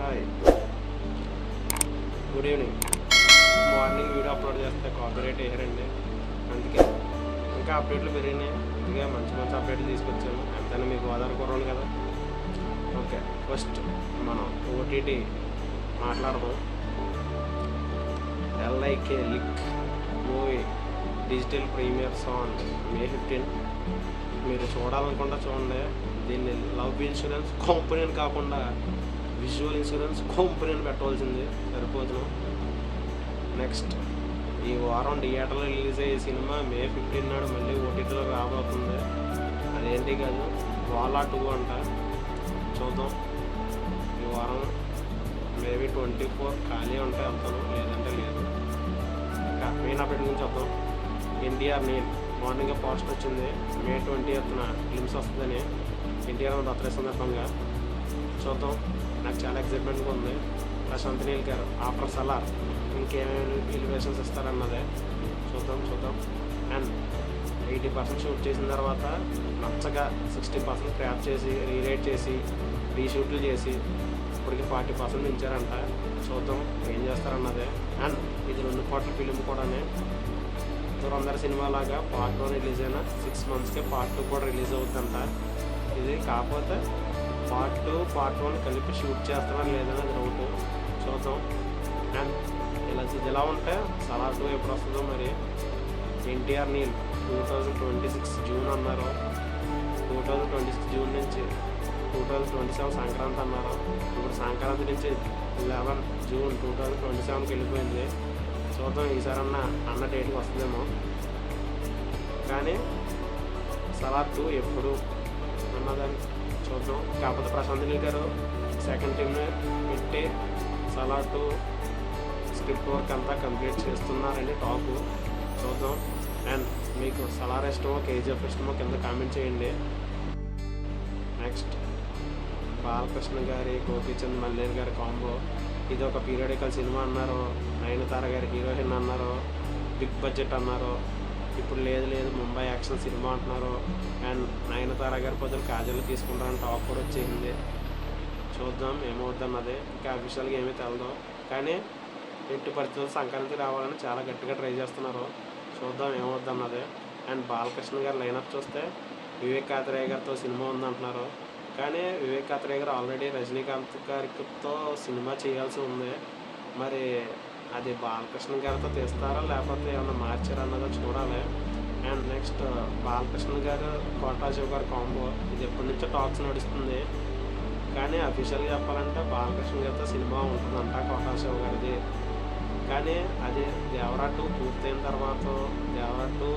Hi, good evening. Morning video upload చేస్తే copyright వేయరండి, అందుకే ఇంకా అప్డేట్లు పెరిగినాయి. అందుకే మంచి మంచి అప్డేట్లు తీసుకొచ్చాము. ఎంతైనా మీకు ఆధారపడాలి కదా. ఓకే, ఫస్ట్ మనం ఓటీటీ మాట్లాడదాం. L I K LIK movie digital premieres on May 15. మీరు చూడాలనుకుంటే చూడండి. దీన్ని లవ్ ఇన్సూరెన్స్ కంపెనీ కాకుండా విజువల్ ఇన్సూరెన్స్ కంపెనీని పెట్టవలసింది సరిపోతున్నాం. నెక్స్ట్ ఈ వారం థియేటర్లో రిలీజ్ అయ్యే సినిమా May 15 నాడు మళ్ళీ ఓటీటీలో రాబోతుంది. అదేంటి కాదు, వాలా 2 అంట. చూద్దాం. ఈ వారం మేబీ 24 ఖాళీ ఉంటే వెళ్తాను, లేదంటే లేదు. ఇంకా మెయిన్ అప్డేట్ నుంచి వద్దాం. ఎన్టీఆర్ నేను మార్నింగ్ పోస్ట్ వచ్చింది May 20న ఫిల్మ్స్ వస్తుందని. ఎన్టీఆర్ దసరా సందర్భంగా చూద్దాం. నాకు చాలా ఎక్సైట్మెంట్గా ఉంది. ప్రశాంత్ నీల్ గారు ఆఫ్టర్ సలార్ ఇంకేమేమి ఎలివేషన్స్ ఇస్తారన్నదే చూద్దాం. అండ్ 80% షూట్ చేసిన తర్వాత నచ్చగా 60% క్రాప్ చేసి రీరైట్ చేసి రీషూట్లు చేసి ఇప్పటికి 40% ఇచ్చారంట. చూద్దాం ఏం చేస్తారన్నదే. అండ్ ఇది 2 కోట్ల ఫిలిం కూడానే. అందరి సినిమా లాగా పార్ట్ 1 రిలీజ్ అయిన 6 monthsకే పార్ట్ 2 కూడా రిలీజ్ అవుతుందంట. ఇది కాకపోతే పార్ట్ 2 పార్ట్ 1 కలిపి షూట్ చేస్తామని లేదని డౌట్. చూద్దాం. అండ్ ఇలా ఉంటే సలార్ 2 ఎప్పుడు వస్తుందో మరి. ఎన్టీఆర్ నీల్ 2026 జూన్ అన్నారు. 2026 జూన్ నుంచి 2027 సంక్రాంతి అన్నారు. ఇప్పుడు సంక్రాంతి నుంచి 11 జూన్ 2027కి వెళ్ళిపోయింది. చూద్దాం ఈసారి అన్న డేట్కి వస్తుందేమో. కానీ సలార్ 2 ఎప్పుడు అన్నదని చూద్దాం. కాకపోతే ప్రశాంత్ నీల్ గారు సెకండ్ టీమ్ని పెట్టి సలార్ 2 స్క్రిప్ట్ వర్క్ అంతా కంప్లీట్ చేస్తున్నారని టాక్. చూద్దాం. అండ్ మీకు సలార్ ఇష్టమో కేజీఎఫ్ ఇష్టమో కింద కామెంట్ చేయండి. నెక్స్ట్ బాలకృష్ణ గారి గోపీచంద్ మల్లేరు గారి కాంబో. ఇది ఒక పీరియాడికల్ సినిమా అన్నారు. నయనతార గారి హీరోయిన్ అన్నారు. బిగ్ బడ్జెట్ అన్నారు. ఇప్పుడు లేదు ముంబై యాక్షన్ సినిమా అంటున్నారు. అండ్ నయనతార గారి పొద్దున కాజల్ తీసుకుంటారని టాక్ కూడా వచ్చేసింది. చూద్దాం ఏమవుతున్నది. ఇంకా అఫీషియల్గా ఏమీ తెలదు. కానీ ఎట్టి పరిస్థితుల్లో సంక్రాంతి రావాలని చాలా గట్టిగా ట్రై చేస్తున్నారు. చూద్దాం ఏమవుతున్నది. అండ్ బాలకృష్ణ గారి లైనప్ చూస్తే వివేక్ కాత్రేయ గారితో సినిమా ఉందంటున్నారు. కానీ వివేక్ కాత్రేయ గారు ఆల్రెడీ రజనీకాంత్ గారితో సినిమా చేయాల్సి ఉంది. మరి అది బాలకృష్ణ గారితో తీస్తారా లేకపోతే ఏమన్నా మార్చారన్నదో చూడాలి. అండ్ నెక్స్ట్ బాలకృష్ణ గారు కోటా శివ గారు కాంబో. ఇది ఎప్పటి నుంచో టాక్స్ నడుస్తుంది. కానీ అఫీషియల్గా చెప్పాలంటే బాలకృష్ణ గారితో సినిమా ఉంటుందంట కోటా శివ గారిది. కానీ అది దేవరా 2 పూర్తయిన తర్వాత దేవరా 2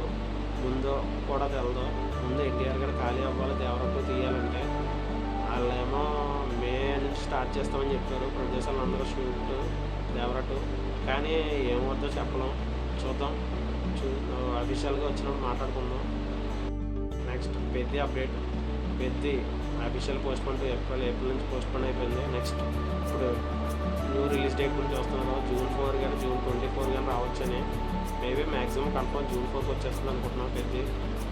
ముందు కూడా తెలదు. ముందు ఎన్టీఆర్ గారు ఖాళీ అవ్వాలి దేవరా 2 తీయాలంటే. వాళ్ళేమో మే నుంచి స్టార్ట్ చేస్తామని చెప్పారు ప్రొడ్యూసర్లు అందరూ షూట్ దేవరా 2. కానీ ఏమవుతుందో చెప్పలేం. చూద్దాం. అఫీషియల్గా వచ్చినప్పుడు మాట్లాడుకుందాం. Next Peddi update. Peddi official postpone to April నుంచి పోస్ట్పోన్ అయిపోయింది. నెక్స్ట్ ఇప్పుడు న్యూ రిలీజ్ డేట్ గురించి వస్తున్నారు. June 4 కానీ June 24 కానీ రావచ్చని. మేబీ మ్యాక్సిమం కన్ఫర్మ్ June 4కి వచ్చేస్తుంది అనుకుంటున్నాం. Peddi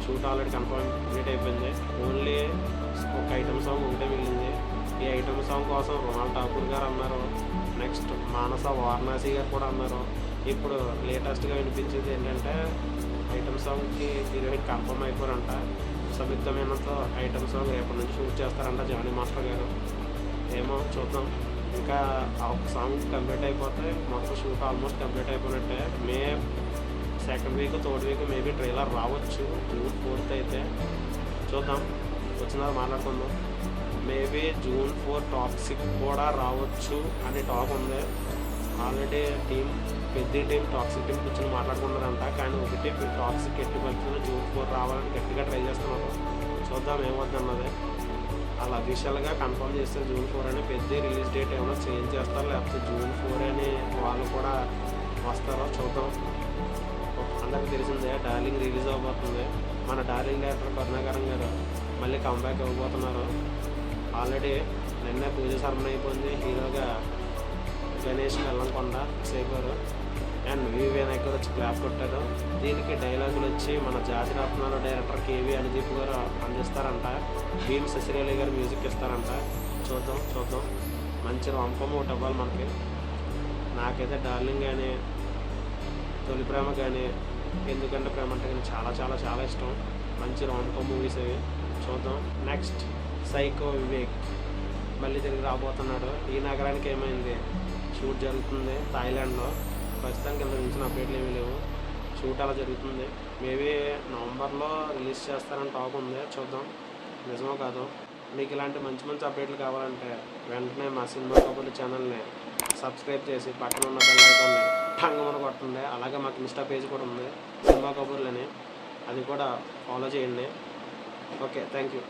shoot already confirm complete అయిపోయింది. ఓన్లీ ఒక ఐటమ్ సాంగ్ ఒకటే మిగిలింది. ఈ ఐటమ్ సాంగ్ కోసం రొనాల్ ఠాకూర్ గారు అన్నారు. నెక్స్ట్ మానస వారణాసి గారు కూడా అన్నారు. ఇప్పుడు లేటెస్ట్గా వినిపించేది ఏంటంటే ఐటమ్ సాంగ్కి హీరోయిన్ కన్ఫర్మ్ అయిపోయారంట. సంయుక్తమైనంతో ఐటమ్ సాంగ్ రేపటి నుంచి షూట్ చేస్తారంట జానీ మాస్టర్ గారు. ఏమో చూద్దాం. ఇంకా ఒక సాంగ్ కంప్లీట్ అయిపోతే మొత్తం షూట్ ఆల్మోస్ట్ కంప్లీట్ అయిపోయినట్టే. మే 2nd week 3rd week maybe trailer రావచ్చు. June 4th అయితే చూద్దాం. వచ్చిన మాట్లాడుకుందాం. మేబీ June 4 టాక్సిక్ కూడా రావచ్చు అని టాక్ ఉంది. ఆల్రెడీ పెద్ద టీం టాక్సిక్ టీం కూర్చొని మాట్లాడుకున్నారంట. కానీ ఒకటి టాక్సిక్ ఎట్టి పరిస్థితుల్లో June 4 రావాలని గట్టిగా ట్రై చేస్తున్నారు. చూద్దాం ఏమవుతుంది అన్నది. అలా అఫీషియల్గా కన్ఫర్మ్ చేస్తే June 4 అని. పెద్ద రిలీజ్ డేట్ ఏమైనా చేంజ్ చేస్తారో లేకపోతే June 4 అని వాళ్ళు కూడా వస్తారో చూద్దాం. అందరికీ తెలిసిందే డార్లింగ్ రిలీజ్ అవ్వబోతుంది. మన డార్లింగ్ డైరెక్టర్ కరుణాకరన్ గారు మళ్ళీ కంబ్యాక్ ఇవ్వబోతున్నారు. ఆల్రెడీ నిన్నే పూజ శర్మ అయిపోయింది. హీరోగా గణేష్ వెల్లంకొండ సేపారు. అండ్ వివిఎన్ గారు వచ్చి క్లాప్ కొట్టారు. దీనికి డైలాగులు వచ్చి మన జాతి రత్నాలు డైరెక్టర్ కేవీ అనుదీప్ గారు అందిస్తారంట. భీమ్ శశిరేలి గారు మ్యూజిక్ ఇస్తారంట. చూద్దాం. మంచి రామ్కామ్ ఒకటి ఇవ్వాలి మనకి. నాకైతే డార్లింగ్ కానీ, తొలి ప్రేమ కానీ, ఎందుకంటే ప్రేమ అంటే కానీ చాలా చాలా చాలా ఇష్టం. మంచి రామ్కామ్ మూవీస్ అవి చూద్దాం. నెక్స్ట్ సైకో వివేక్ మళ్ళీ తిరిగి రాబోతున్నాడు. ఈ నగరానికి ఏమైంది? షూట్ జరుగుతుంది థాయిలాండ్లో. ప్రస్తుతానికి ఇంత మించిన అప్డేట్లు ఏమీ లేవు. షూట్ అలా జరుగుతుంది. మేబీ నవంబర్లో రిలీజ్ చేస్తారని టాక్ ఉంది. చూద్దాం నిజమో కాదో. మీకు ఇలాంటి మంచి మంచి అప్డేట్లు కావాలంటే వెంటనే మా సినిమా కబుర్లు ఛానల్ని సబ్స్క్రైబ్ చేసి పక్కన ఉన్న బెల్ ఐకాన్ని టంగమని కొట్టండి. అలాగే మాకు ఇన్స్టా పేజ్ కూడా ఉంది సినిమా కబుర్లని, అది కూడా ఫాలో చేయండి. Okay, thank you.